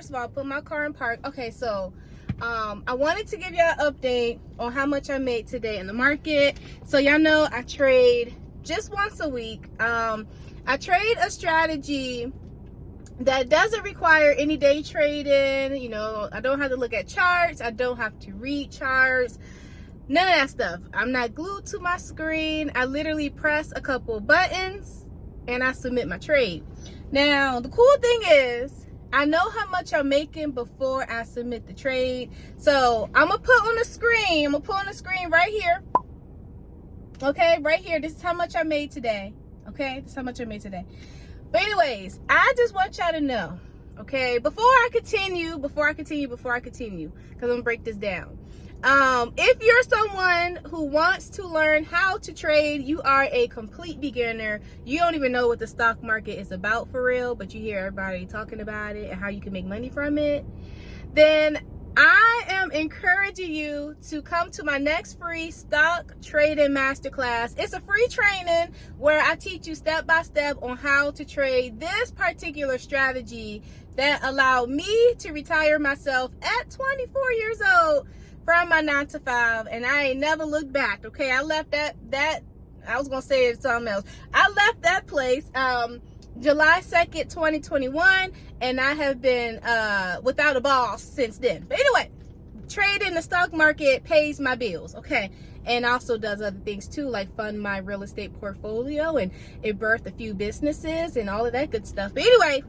first of all, put my car in park. Okay, so I wanted to give y'all an update on how much I made today in the market. So y'all know I trade just once a week. I trade a strategy that doesn't require any day trading. You know, I don't have to look at charts. I don't have to read charts. None of that stuff. I'm not glued to my screen. I literally press a couple buttons and I submit my trade. Now, the cool thing is, I know how much I'm making before I submit the trade. So I'm gonna put on the screen, right here. Okay, right here. This is how much I made today. Okay, this is how much I made today. But anyways, I just want y'all to know, okay, before I continue, because I'm gonna break this down. If you're someone who wants to learn how to trade, you are a complete beginner, you don't even know what the stock market is about for real, but you hear everybody talking about it and how you can make money from it, then I am encouraging you to come to my next free stock trading masterclass. It's a free training where I teach you step by step on how to trade this particular strategy that allowed me to retire myself at 24 years old from my 9-to-5, and I ain't never looked back. Okay, I left that I was gonna say it's something else. I left that place July 2nd, 2021, and I have been without a boss since then. But anyway, trading the stock market pays my bills, okay, and also does other things too, like fund my real estate portfolio, and it birthed a few businesses and all of that good stuff. But anyway,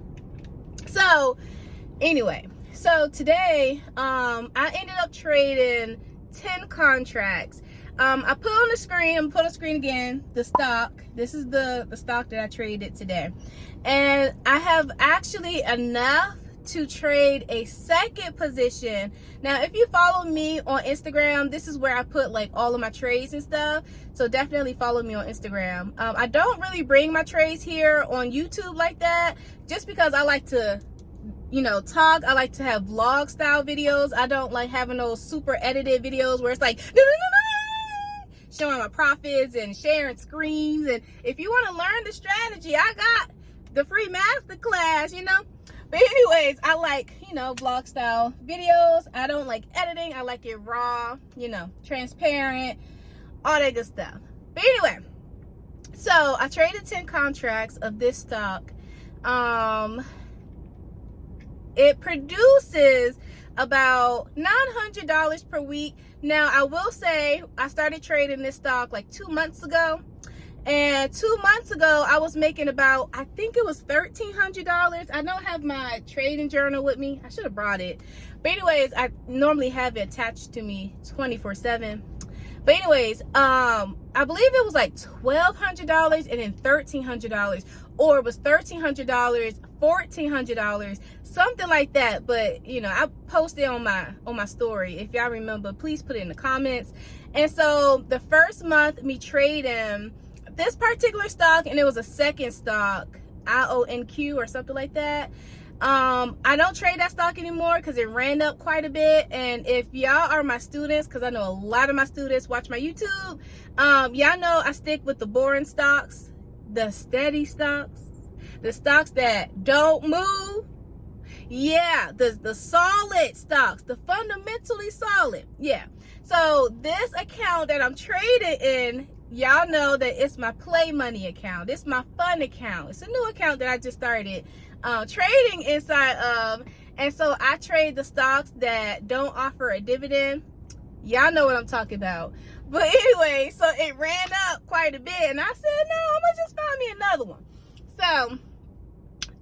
so today I ended up trading 10 contracts. I put on the screen, I'm put on screen again, the stock. This is the stock that I traded today. And I have actually enough to trade a second position. Now, if you follow me on Instagram, this is where I put like all of my trades and stuff. So definitely follow me on Instagram. I don't really bring my trades here on YouTube like that, just because I like to, you know, talk. I like to have vlog style videos. I don't like having those super edited videos where it's like showing my profits and sharing screens. And if you want to learn the strategy, I got the free masterclass, you know. But anyways, I like, you know, vlog style videos. I don't like editing. I like it raw, you know, transparent, all that good stuff. But anyway, so I traded 10 contracts of this stock. It produces about $900 per week. Now, I will say I started trading this stock like 2 months ago. And 2 months ago, I was making about, I think it was $1,300. I don't have my trading journal with me. I should have brought it. But anyways, I normally have it attached to me 24/7. But anyways, I believe it was like $1,200 and then $1,300, or it was $1,300, $1,400, something like that. But you know, I posted on my story. If y'all remember, please put it in the comments. And so the first month me trading this particular stock, and it was a second stock, IONQ or something like that. I don't trade that stock anymore because it ran up quite a bit. And if y'all are my students, because I know a lot of my students watch my YouTube, y'all know I stick with the boring stocks, the steady stocks, the stocks that don't move. Yeah, the solid stocks, the fundamentally solid. Yeah. So this account that I'm trading in, y'all know that it's my play money account. It's my fun account. It's a new account that I just started trading inside of. And so I trade the stocks that don't offer a dividend. Y'all know what I'm talking about. But anyway, so it ran up quite a bit, and I said, no, I'm gonna just find me another one. So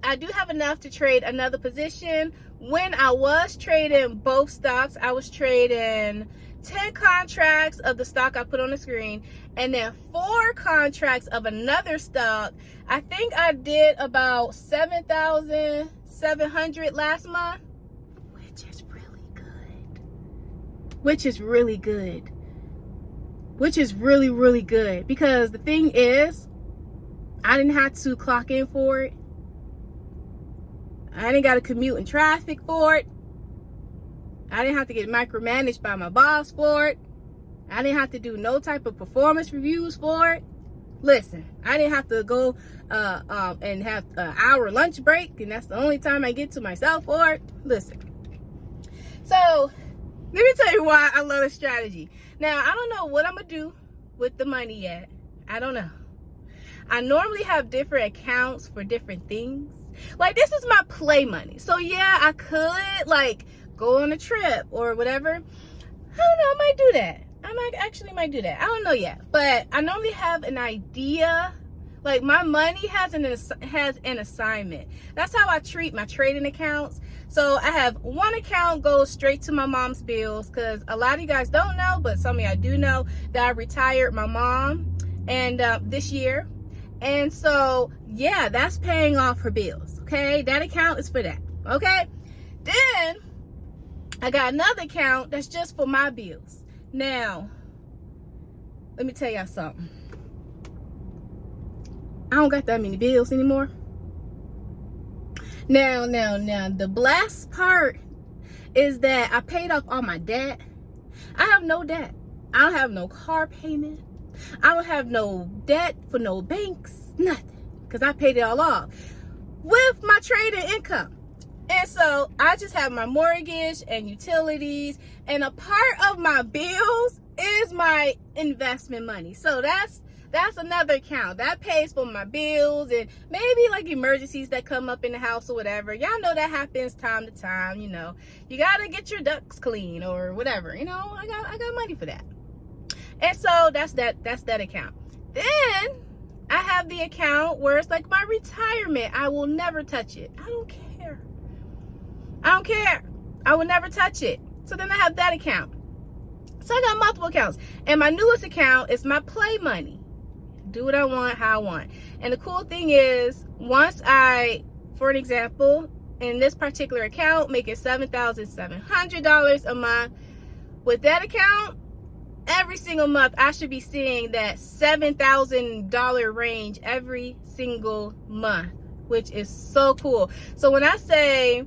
I do have enough to trade another position. When I was trading both stocks, I was trading 10 contracts of the stock I put on the screen, and then 4 contracts of another stock. I think I did about 7,700 last month, which is really good. Which is really good, because the thing is, I didn't have to clock in for it. I didn't got to commute in traffic for it. I didn't have to get micromanaged by my boss for it. I didn't have to do no type of performance reviews for it. Listen, I didn't have to go and have an hour lunch break, and that's the only time I get to myself for it. Listen. So, let me tell you why I love this strategy. Now, I don't know what I'm going to do with the money yet. I don't know. I normally have different accounts for different things. Like, this is my play money. So, yeah, I could, like, go on a trip or whatever. I don't know. I might do that. Might do that. I don't know yet. But I normally have an idea. Like, my money has an assignment. That's how I treat my trading accounts. So I have one account goes straight to my mom's bills, because a lot of you guys don't know, but some of y'all do know that I retired my mom and this year. And so, yeah, that's paying off her bills. Okay, that account is for that. Okay, then I got another account that's just for my bills. Now, let me tell y'all something. I don't got that many bills anymore. Now, the blessed part is that I paid off all my debt. I have no debt. I don't have no car payment. I don't have no debt for no banks, nothing, because I paid it all off with my trading income. And so I just have my mortgage and utilities, and a part of my bills is my investment money. So that's another account that pays for my bills and maybe like emergencies that come up in the house or whatever. Y'all know that happens time to time. You know, you gotta get your ducks clean or whatever. You know, I got money for that. And so that's that account. Then I have the account where it's like my retirement. I will never touch it. I don't care. I will never touch it. So then I have that account. So I got multiple accounts. And my newest account is my play money. Do what I want, how I want. And the cool thing is, once I, for an example, in this particular account, making $7,700 a month, with that account, every single month, I should be seeing that $7,000 range every single month, which is so cool. So when I say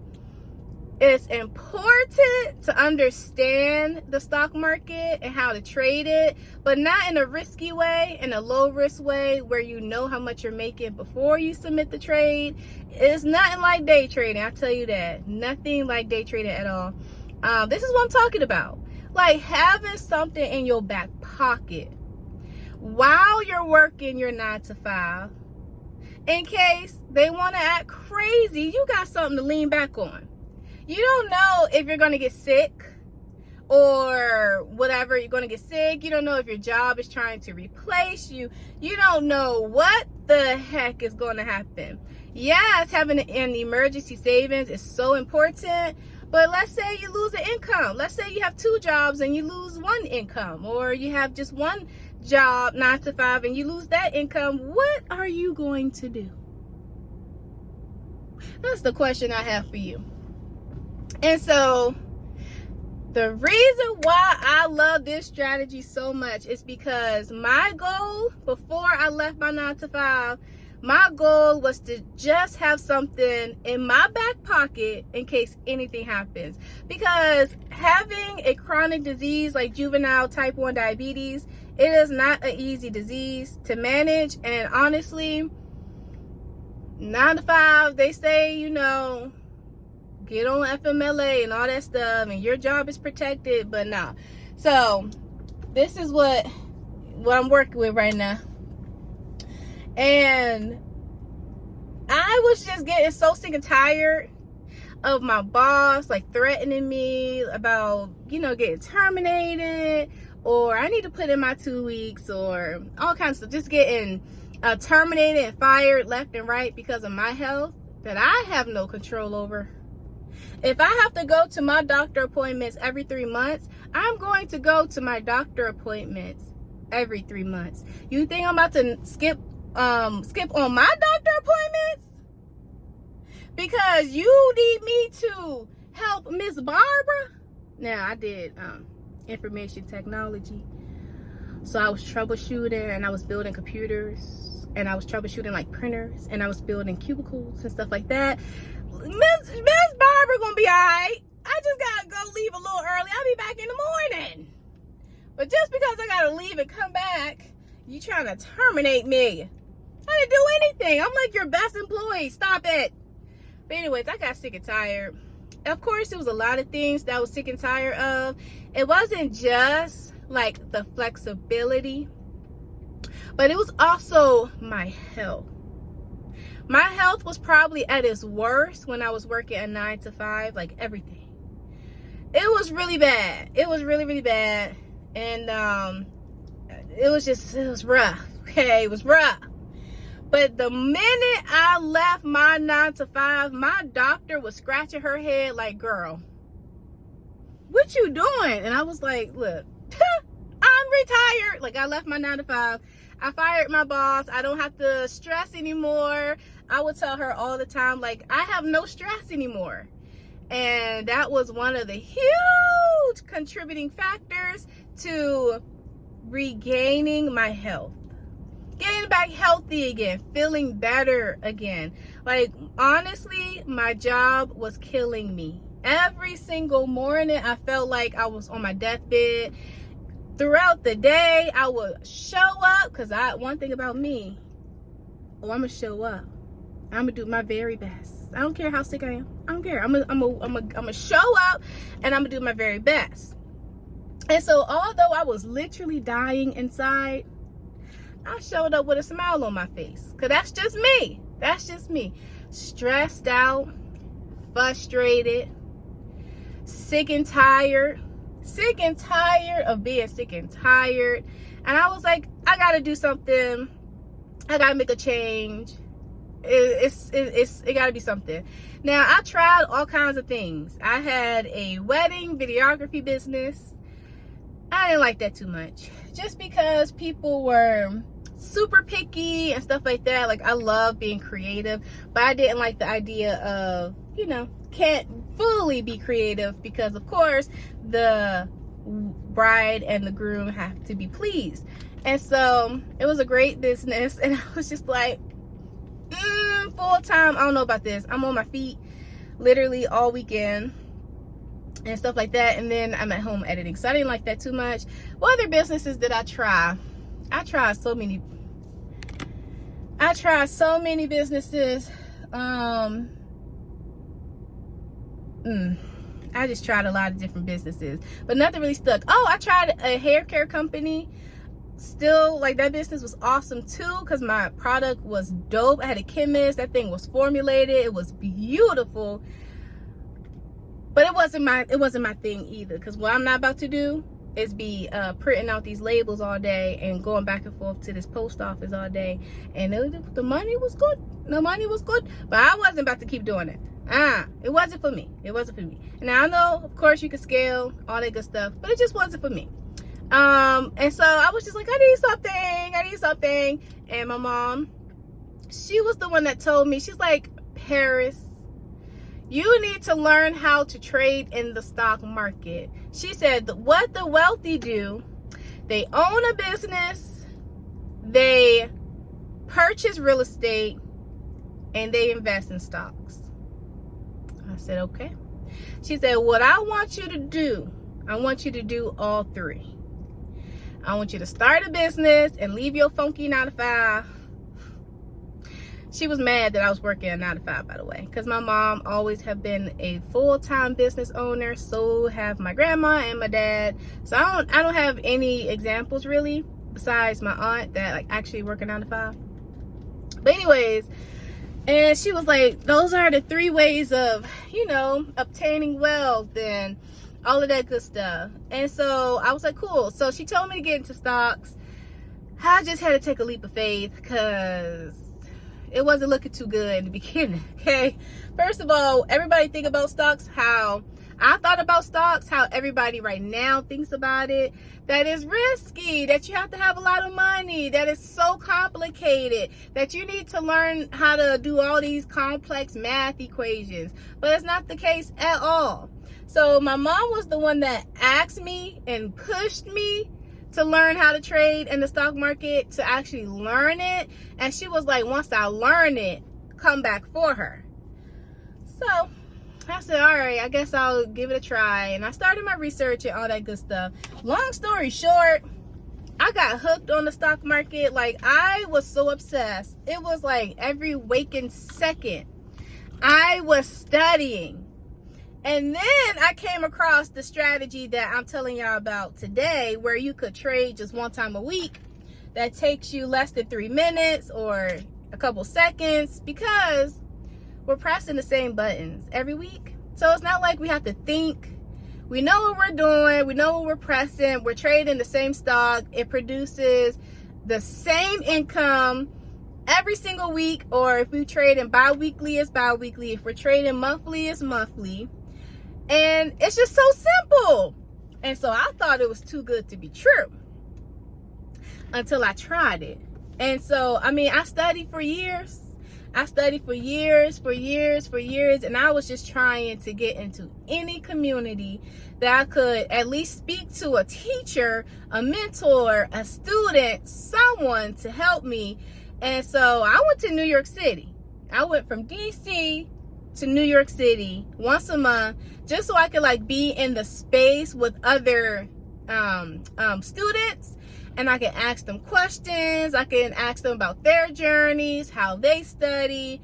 it's important to understand the stock market and how to trade it, but not in a risky way, in a low risk way where you know how much you're making before you submit the trade. It's nothing like day trading, I tell you that. Nothing like day trading at all. This is what I'm talking about. Like having something in your back pocket while you're working your 9 to 5, in case they want to act crazy, you got something to lean back on. You don't know if you're going to get sick or whatever. You're going to get sick. You don't know if your job is trying to replace you. You don't know what the heck is going to happen. Yes, having an emergency savings is so important. But let's say you lose an income. Let's say you have 2 jobs and you lose 1 income. Or you have just 1 job, 9 to 5, and you lose that income. What are you going to do? That's the question I have for you. And so the reason why I love this strategy so much is because my goal before I left my 9 to 5, my goal was to just have something in my back pocket in case anything happens. Because having a chronic disease like juvenile type 1 diabetes, it is not an easy disease to manage. And honestly, 9 to 5, they say, you know, get on FMLA and all that stuff, and your job is protected, but nah. So this is what I'm working with right now. And I was just getting so sick and tired of my boss like threatening me about, you know, getting terminated, or I need to put in my 2 weeks, or all kinds of stuff. Just getting terminated and fired left and right because of my health that I have no control over. If I have to go to my doctor appointments every 3 months, I'm going to go to my doctor appointments every 3 months. You think I'm about to skip on my doctor appointments because you need me to help Miss Barbara? Now, I did information technology, so I was troubleshooting, and I was building computers, and I was troubleshooting like printers, and I was building cubicles and stuff like that. Miss Barbara gonna be all right. I just gotta go leave a little early. I'll be back in the morning. But just because I gotta leave and come back, You trying to terminate me? I didn't do anything. I'm like your best employee. Stop it. But anyways, I got sick and tired. Of course, it was a lot of things that I was sick and tired of. It wasn't just like the flexibility, but it was also my health. My health was probably at its worst when I was working a 9 to 5, like everything. It was really bad. It was really, really bad. And it was rough. Okay, it was rough. But the minute I left my 9 to 5, my doctor was scratching her head like, girl, what you doing? And I was like, look, I'm retired. Like, I left my 9 to 5. I fired my boss. I don't have to stress anymore. I would tell her all the time, like, I have no stress anymore. And that was one of the huge contributing factors to regaining my health. Getting back healthy again, feeling better again. Like, honestly, my job was killing me. Every single morning, I felt like I was on my deathbed. Throughout the day, I would show up, because one thing about me, I'm going to show up. I'm going to do my very best. I don't care how sick I am. I don't care. I'm gonna show up, and I'm going to do my very best. And so, although I was literally dying inside, I showed up with a smile on my face, because that's just me. That's just me. Stressed out, frustrated, sick and tired of being sick and tired. And I was like, I got to do something. I got to make a change. It got to be something. Now, I tried all kinds of things. I had a wedding videography business. I didn't like that too much, just because people were super picky and stuff like that. Like, I love being creative, but I didn't like the idea of, can't fully be creative, because of course the bride and the groom have to be pleased. And so it was a great business, and I was just like, full time, I don't know about this. I'm on my feet literally all weekend and stuff like that, and then I'm at home editing, so I didn't like that too much. What other businesses did I try? I tried so many businesses. I just tried a lot of different businesses, but nothing really stuck. Oh, I tried a hair care company. Still, like, that business was awesome too, because my product was dope. I had a chemist. That thing was formulated. It was beautiful. But it wasn't my thing either, because what I'm not about to do is be printing out these labels all day and going back and forth to this post office all day. And the money was good. The money was good, but I wasn't about to keep doing it. It wasn't for me. It wasn't for me. And I know, of course, you can scale all that good stuff, but it just wasn't for me. And so I was just like, I need something. And my mom, she was the one that told me, she's like, Paris, you need to learn how to trade in the stock market. She said that what the wealthy do, they own a business, they purchase real estate, and they invest in stocks. I said, okay. She said, what I want you to do, I want you to do all three. I want you to start a business and leave your funky 9 to 5. She was mad that I was working a 9 to 5, by the way, because my mom always have been a full-time business owner. So have my grandma and my dad. So I don't have any examples really, besides my aunt that like actually work a 9 to 5. But anyways, and she was like, those are the 3 ways of, obtaining wealth and all of that good stuff. And so I was like, cool. So she told me to get into stocks. I just had to take a leap of faith, because it wasn't looking too good in the beginning. Okay, first of all, everybody think about stocks how I thought about stocks, how everybody right now thinks about it, that is risky, that you have to have a lot of money, that is so complicated, that you need to learn how to do all these complex math equations. But it's not the case at all. So my mom was the one that asked me and pushed me to learn how to trade in the stock market, to actually learn it. And she was like, once I learn it, come back for her. So I said, all right, I guess I'll give it a try. And I started my research and all that good stuff. Long story short, I got hooked on the stock market. Like, I was so obsessed. It was like every waking second I was studying. And then I came across the strategy that I'm telling y'all about today, where you could trade just one time a week. That takes you less than 3 minutes or a couple seconds, because we're pressing the same buttons every week. So it's not like we have to think. We know what we're doing. We know what we're pressing. We're trading the same stock. It produces the same income every single week. Or if we trade in bi-weekly, it's bi-weekly. If we're trading monthly, it's monthly. And it's just so simple. And so I thought it was too good to be true until I tried it. And so, I mean, I studied for years. I studied for years, and I was just trying to get into any community that I could at least speak to a teacher, a mentor, a student, someone to help me. And so I went to New York City. I went from DC to New York City once a month, just so I could like be in the space with other students. And I can ask them questions. I can ask them about their journeys, how they study.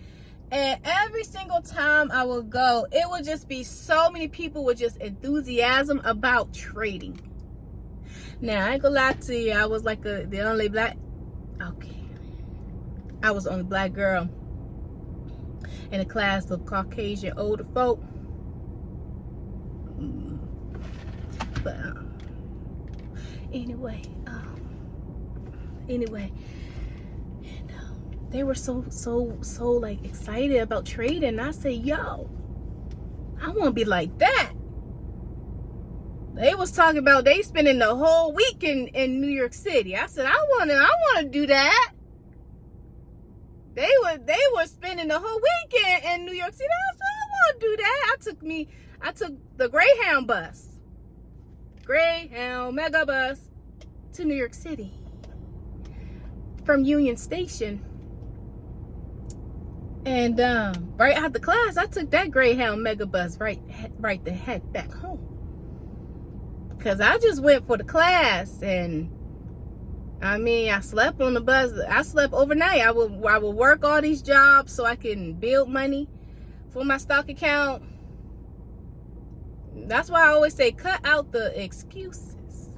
And every single time I would go, it would just be so many people with just enthusiasm about trading. Now, I ain't gonna lie to you. I was like the only black, I was the only black girl in a class of Caucasian older folk. But anyway, and they were so like excited about trading. And I said, yo, I want to be like that. They was talking about they spending the whole week in New York City. I said, I want to do that. They were spending the whole weekend in New York City. I said, I want to do that. I took the Greyhound mega bus to New York City from Union Station. And right after class, I took that Greyhound mega bus right the heck back home. Because I just went for the class, and I mean, I slept on the bus. I slept overnight. I would work all these jobs so I can build money for my stock account. That's why I always say, cut out the excuses.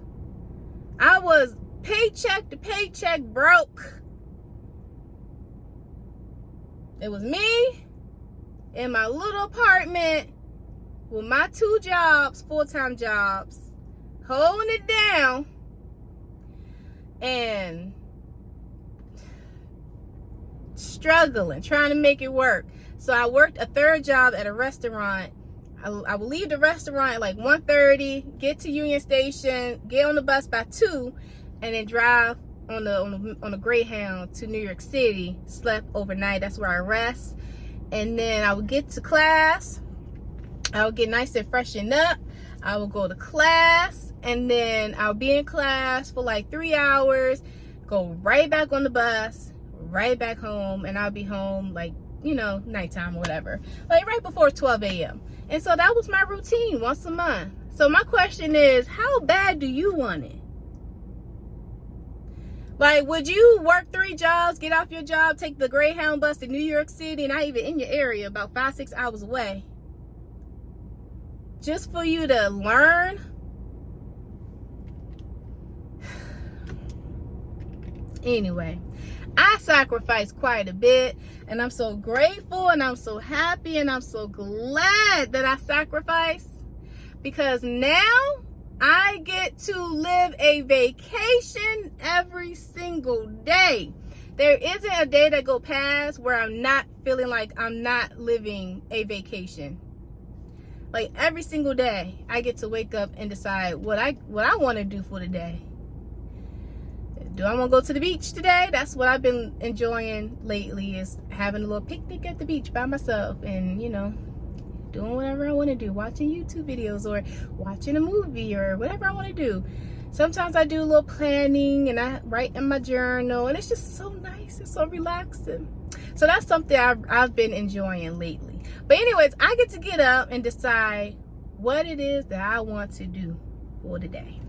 I was paycheck to paycheck broke. It was me in my little apartment with my 2 jobs, full-time jobs, holding it down and struggling, trying to make it work. So I worked a 3rd job at a restaurant. I would leave the restaurant at like 1:30, get to Union Station, get on the bus by 2, and then drive on the Greyhound to New York City. Slept overnight. That's where I rest. And then I would get to class. I would get nice and freshened up. I would go to class, and then I'll be in class for like 3 hours, go right back on the bus, right back home, and I'll be home like, you know, nighttime or whatever, like right before 12 a.m. And so that was my routine once a month. So my question is, how bad do you want it? Like, would you work 3 jobs, get off your job, take the Greyhound bus to New York City, not even in your area, about 5-6 hours away, just for you to learn? Anyway, I sacrificed quite a bit, and I'm so grateful, and I'm so happy, and I'm so glad that I sacrificed, because now I get to live a vacation every single day. There isn't a day that go past where I'm not feeling like I'm not living a vacation. Like every single day, I get to wake up and decide what I want to do for the day. Do I want to go to the beach today? That's what I've been enjoying lately, is having a little picnic at the beach by myself and, you know, doing whatever I want to do, watching YouTube videos or watching a movie or whatever I want to do. Sometimes I do a little planning and I write in my journal, and it's just so nice. It's so relaxing. So that's something I've been enjoying lately. But anyways, I get to get up and decide what it is that I want to do for the day.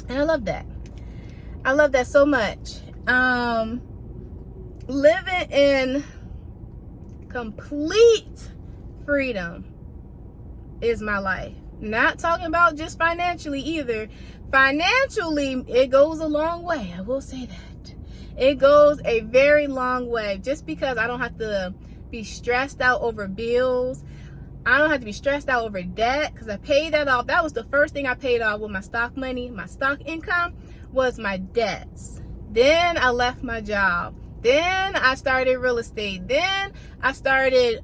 And I love that. I love that so much. Living in complete freedom is my life. Not talking about just financially either. Financially, it goes a long way. I will say that. It goes a very long way. Just because I don't have to be stressed out over bills. I don't have to be stressed out over debt because I paid that off. That was the first thing I paid off with my stock money. My stock income was my debts. Then I left my job. Then I started real estate. Then I started,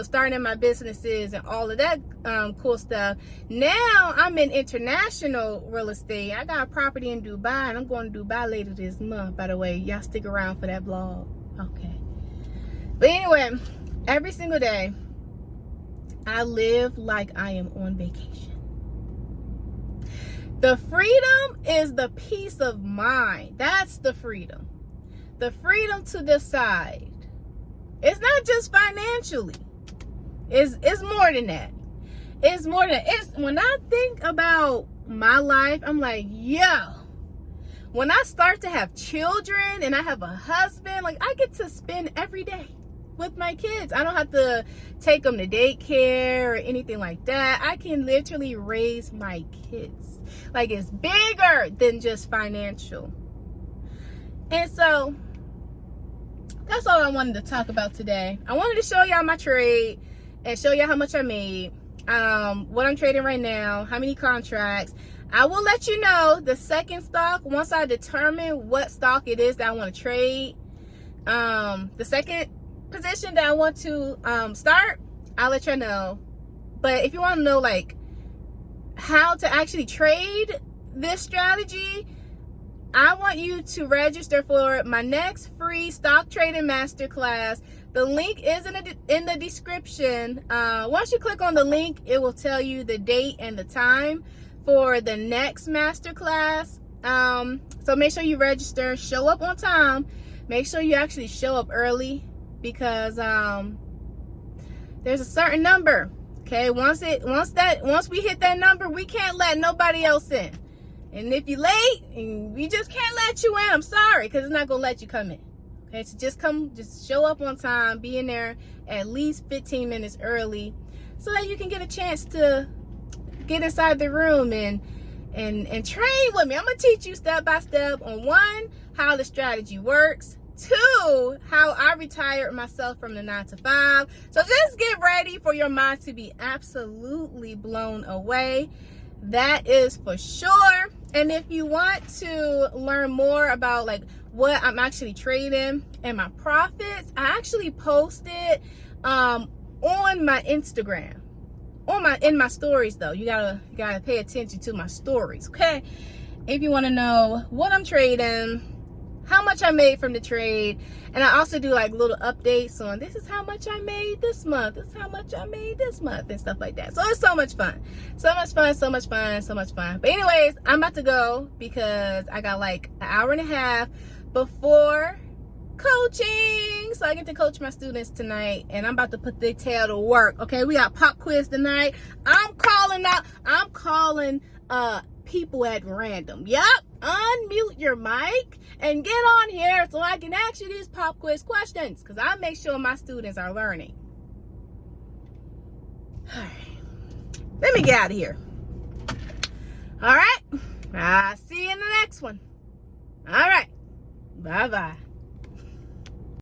starting my businesses and all of that cool stuff. Now I'm in international real estate. I got a property in Dubai, and I'm going to Dubai later this month, by the way. Y'all stick around for that vlog. Okay. But anyway, every single day, I live like I am on vacation. The freedom is the peace of mind. That's the freedom. The freedom to decide. It's not just financially. It's more than that. It's more than it's when I think about my life, I'm like, yo, when I start to have children and I have a husband, like I get to spend every day with my kids. I don't have to take them to daycare or anything like that. I can literally raise my kids. Like it's bigger than just financial. And so that's all I wanted to talk about today. I wanted to show y'all my trade and show y'all how much I made, what I'm trading right now, how many contracts. I will let you know the second stock once I determine what stock it is that I want to trade. The second position that I want to start, I'll let you know. But if you want to know like how to actually trade this strategy, I want you to register for my next free stock trading masterclass. The link is in the description. Once you click on the link, it will tell you the date and the time for the next masterclass. So make sure you register, show up on time, make sure you actually show up early, because there's a certain number. Okay, once we hit that number, we can't let nobody else in. And if you're late, and we just can't let you in, I'm sorry, because it's not gonna let you come in. Okay, so just show up on time, be in there at least 15 minutes early, so that you can get a chance to get inside the room and train with me. I'm gonna teach you step by step on one, how the strategy works, two, how I retired myself from the 9 to 5. So just get ready for your mind to be absolutely blown away. That is for sure. And if you want to learn more about like what I'm actually trading and my profits, I actually posted on my Instagram. In my stories though. You gotta pay attention to my stories, okay? If you want to know what I'm trading, how much I made from the trade, and I also do like little updates on this is how much I made this month, this is how much I made this month, and stuff like that. So it's so much fun. So much fun, so much fun, so much fun. But anyways, I'm about to go because I got like an hour and a half before coaching, so I get to coach my students tonight, and I'm about to put their tail to work. Okay, we got pop quiz tonight. I'm calling people at random. Yep, unmute your mic and get on here so I can ask you these pop quiz questions, because I make sure my students are learning. All right, let me get out of here. All right, I'll see you in the next one. All right, bye-bye.